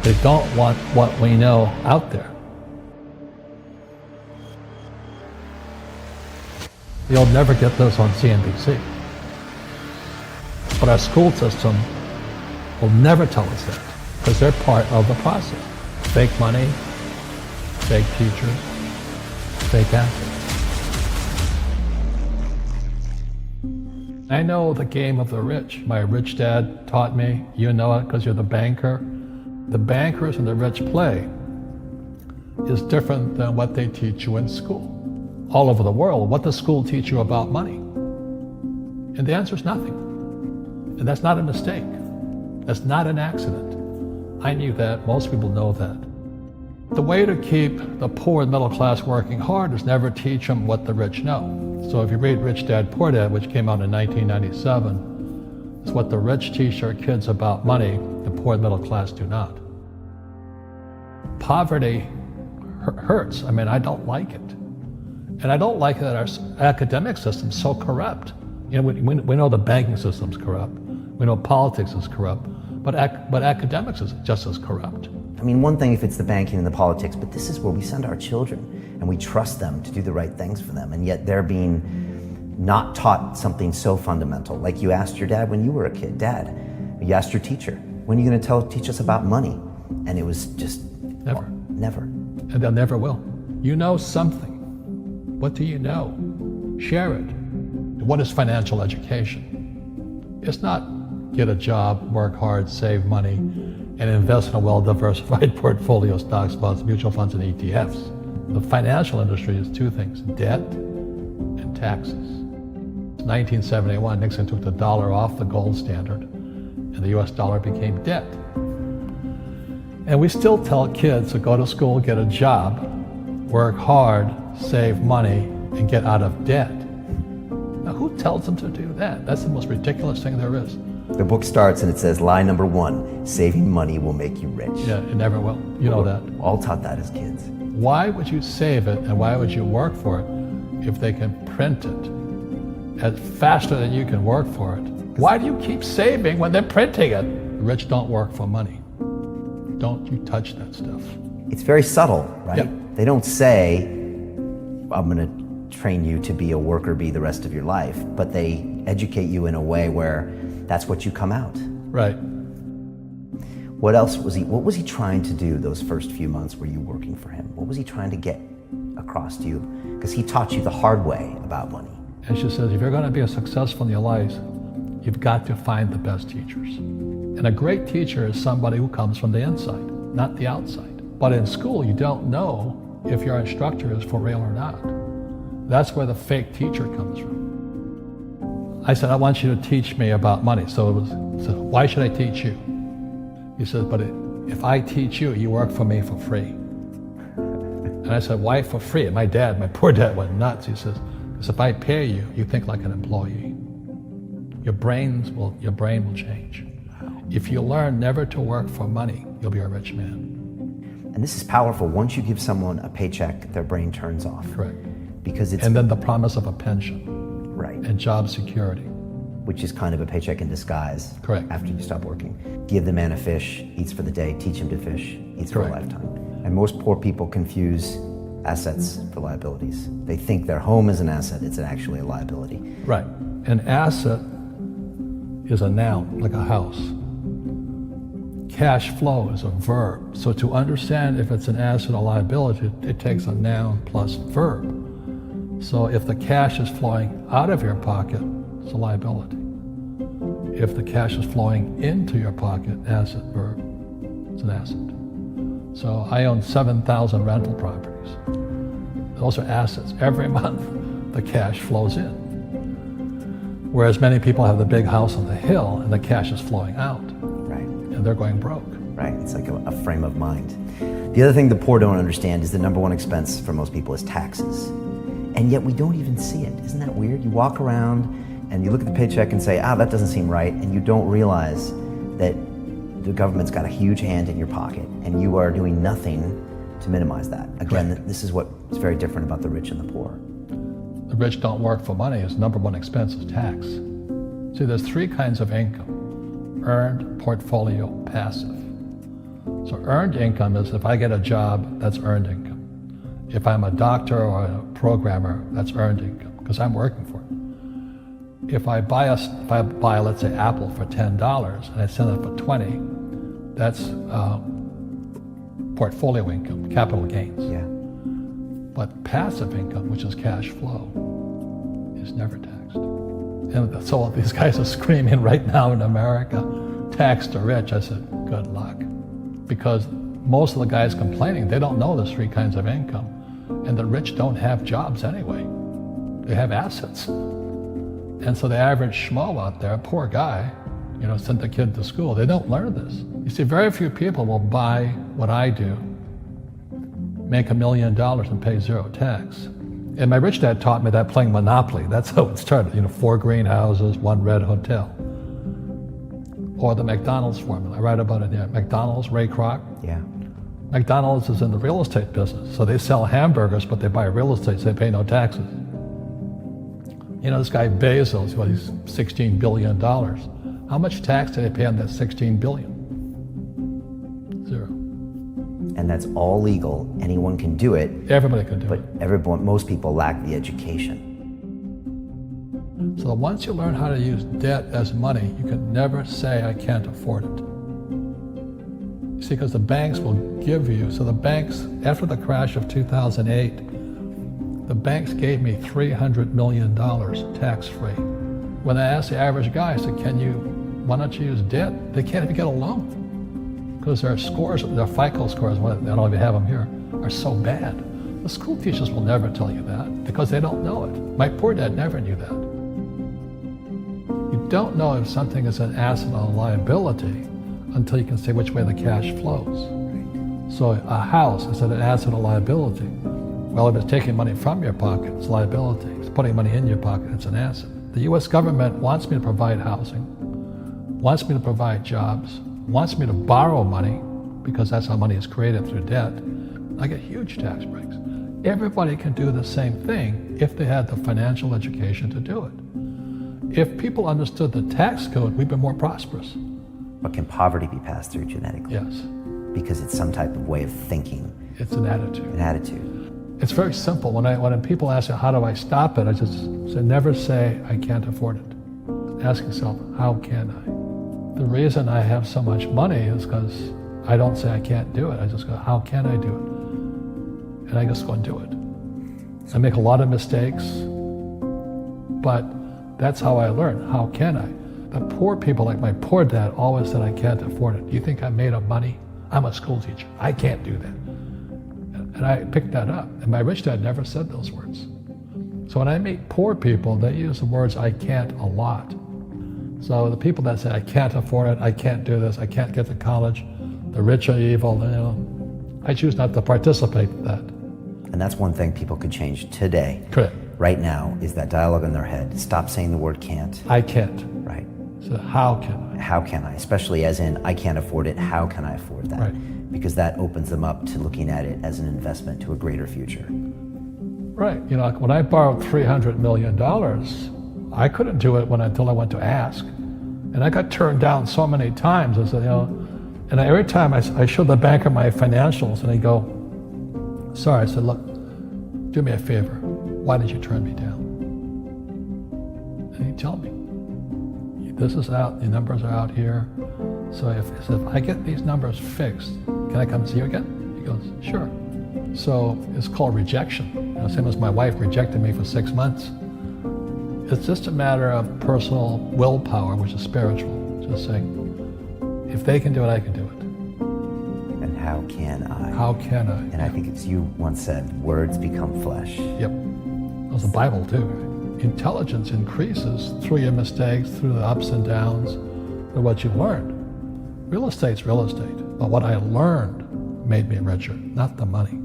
They don't want what we know out there. You'll never get this on CNBC. But our school system will never tell us that, because they're part of the process. Fake money, fake teachers, fake assets. I know the game of the rich. My rich dad taught me. You know it because you're the banker. The bankers and the rich play is different than what they teach you in school. All over the world, what does school teach you about money? And the answer is nothing. And that's not a mistake. That's not an accident. I knew that. Most people know that. The way to keep the poor and middle class working hard is never teach them what the rich know. So if you read Rich Dad, Poor Dad, which came out in 1997, it's what the rich teach their kids about money, the poor and middle class do not. Poverty hurts. I mean, I don't like it. And I don't like that our academic system's so corrupt. You know, we know the banking system's corrupt. We know politics is corrupt. But academics is just as corrupt. I mean, one thing if it's the banking and the politics, but this is where we send our children and we trust them to do the right things for them, and yet they're being not taught something so fundamental. Like you asked your dad when you were a kid, Dad, you asked your teacher, when are you going to teach us about money? And it was just never. Well, never. And they'll never will. You know something. What do you know? Share it. What is financial education? It's not get a job, work hard, save money, and invest in a well-diversified portfolio of stocks, bonds, mutual funds, and ETFs. The financial industry is two things, debt and taxes. In 1971, Nixon took the dollar off the gold standard, and the US dollar became debt. And we still tell kids to go to school, get a job, work hard, save money, and get out of debt. Now, who tells them to do that? That's the most ridiculous thing there is. The book starts and it says, lie number 1, saving money will make you rich. Yeah, it never will. You know that. All taught that as kids. Why would you save it and why would you work for it if they can print it faster than you can work for it? Why do you keep saving when they're printing it? The rich don't work for money. Don't you touch that stuff. It's very subtle, right? Yep. They don't say, I'm going to train you to be a worker bee the rest of your life, but they educate you in a way where that's what you come out. Right. What was he trying to do those first few months were you working for him? What was he trying to get across to you? Because he taught you the hard way about money. And she says, if you're going to be successful in your life, you've got to find the best teachers. And a great teacher is somebody who comes from the inside, not the outside. But in school, you don't know if your instructor is for real or not. That's where the fake teacher comes from. I said, I want you to teach me about money. So why should I teach you? He said, but if I teach you, you work for me for free. And I said, why for free? And my poor dad went nuts. He says, because if I pay you, you think like an employee. Your brain will change. If you learn never to work for money, you'll be a rich man. And this is powerful. Once you give someone a paycheck, their brain turns off. Correct. Because it's... And then the promise of a pension. Right. And job security. Which is kind of a paycheck in disguise. Correct. After you stop working. Give the man a fish, eats for the day, teach him to fish, eats for a lifetime. And most poor people confuse assets for liabilities. They think their home is an asset, it's actually a liability. Right. An asset is a noun, like a house. Cash flow is a verb. So to understand if it's an asset or liability, it takes a noun plus verb. So if the cash is flowing out of your pocket, it's a liability. If the cash is flowing into your pocket, asset, verb, it's an asset. So I own 7,000 rental properties. Those are assets. Every month, the cash flows in. Whereas many people have the big house on the hill and the cash is flowing out. Right. And they're going broke. Right, it's like a frame of mind. The other thing the poor don't understand is the number one expense for most people is taxes. And yet we don't even see it. Isn't that weird? You walk around and you look at the paycheck and say, that doesn't seem right, and you don't realize that the government's got a huge hand in your pocket and you are doing nothing to minimize that. Again, this is what's very different about the rich and the poor. The rich don't work for money. His number one expense is tax. See, there's three kinds of income: earned, portfolio, passive. So earned income is if I get a job, that's earned income. If I'm a doctor or a programmer, that's earned income because I'm working for it. If I buy, let's say, Apple for $10 and I sell it for 20, that's portfolio income, capital gains. Yeah. But passive income, which is cash flow, is never taxed. And so these guys are screaming right now in America, tax the rich. I said, good luck. Because most of the guys complaining, they don't know there's three kinds of income. And the rich don't have jobs anyway. They have assets. And so the average schmo out there, poor guy, sent the kid to school. They don't learn this. You see, very few people will buy what I do, make $1 million and pay zero tax. And my rich dad taught me that playing Monopoly. That's how it started. 4 greenhouses, 1 red hotel. Or the McDonald's formula. I write about it there. McDonald's, Ray Kroc. Yeah. McDonald's is in the real estate business. So they sell hamburgers, but they buy real estate, so they pay no taxes. This guy Bezos, he's $16 billion. How much tax do they pay on that $16 billion? Zero. And that's all legal. Anyone can do it. Everybody can do it. But most people lack the education. So once you learn how to use debt as money, you can never say, I can't afford it. You see, because the banks will give you, so the banks, after the crash of 2008, the banks gave me $300 million tax-free. When I asked the average guy, I said, why don't you use debt? They can't even get a loan because their scores, their FICO scores, I don't even have them here, are so bad. The school teachers will never tell you that because they don't know it. My poor dad never knew that. You don't know if something is an asset or a liability until you can say which way the cash flows. So a house, is it an asset or liability? Well, if it's taking money from your pocket, it's liability. If it's putting money in your pocket, it's an asset. The US government wants me to provide housing, wants me to provide jobs, wants me to borrow money because that's how money is created through debt. I get huge tax breaks. Everybody can do the same thing if they had the financial education to do it. If people understood the tax code, we'd be more prosperous. But can poverty be passed through genetically? Yes. Because it's some type of way of thinking. It's an attitude. An attitude. It's very simple. When people ask me, how do I stop it? I just say, never say, I can't afford it. Ask yourself, how can I? The reason I have so much money is because I don't say I can't do it. I just go, how can I do it? And I just go and do it. I make a lot of mistakes, but that's how I learn. How can I? The poor people, like my poor dad, always said, I can't afford it. Do you think I'm made of money? I'm a school teacher. I can't do that. And I picked that up. And my rich dad never said those words. So when I meet poor people, they use the words I can't a lot. So the people that say, I can't afford it, I can't do this, I can't get to college, the rich are evil, I choose not to participate in that. And that's one thing people could change today. Correct. Right now is that dialogue in their head. Stop saying the word can't. I can't. Right. So how can I? How can I? Especially as in, I can't afford it, how can I afford that? Right. Because that opens them up to looking at it as an investment to a greater future. Right. When I borrowed $300 million, I couldn't do it until I went to ask. And I got turned down so many times. I said, and every time I showed the banker my financials and he'd go, sorry. I said, look, do me a favor. Why did you turn me down? And he'd tell me, this is out, the numbers are out here. So if I get these numbers fixed, can I come see you again? He goes, sure. So it's called rejection. Same as my wife rejected me for 6 months. It's just a matter of personal willpower, which is spiritual. Just saying, if they can do it, I can do it. And how can I? How can I? And I think it's you once said, words become flesh. Yep. That was the Bible too. Right? Intelligence increases through your mistakes, through the ups and downs, through what you've learned. Real estate's real estate, but what I learned made me richer, not the money.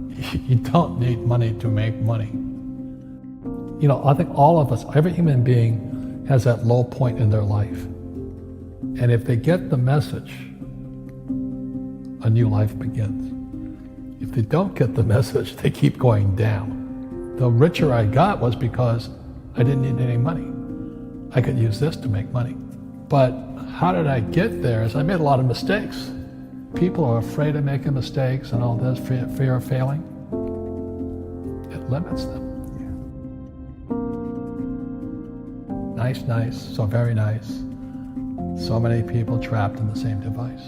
You don't need money to make money. I think all of us, every human being has that low point in their life. And if they get the message, a new life begins. If they don't get the message, they keep going down. The richer I got was because I didn't need any money. I could use this to make money. But how did I get there? Is I made a lot of mistakes. people are afraid of making mistakes and all this, fear of failing, it limits them. Nice, so very nice. So many people trapped in the same device.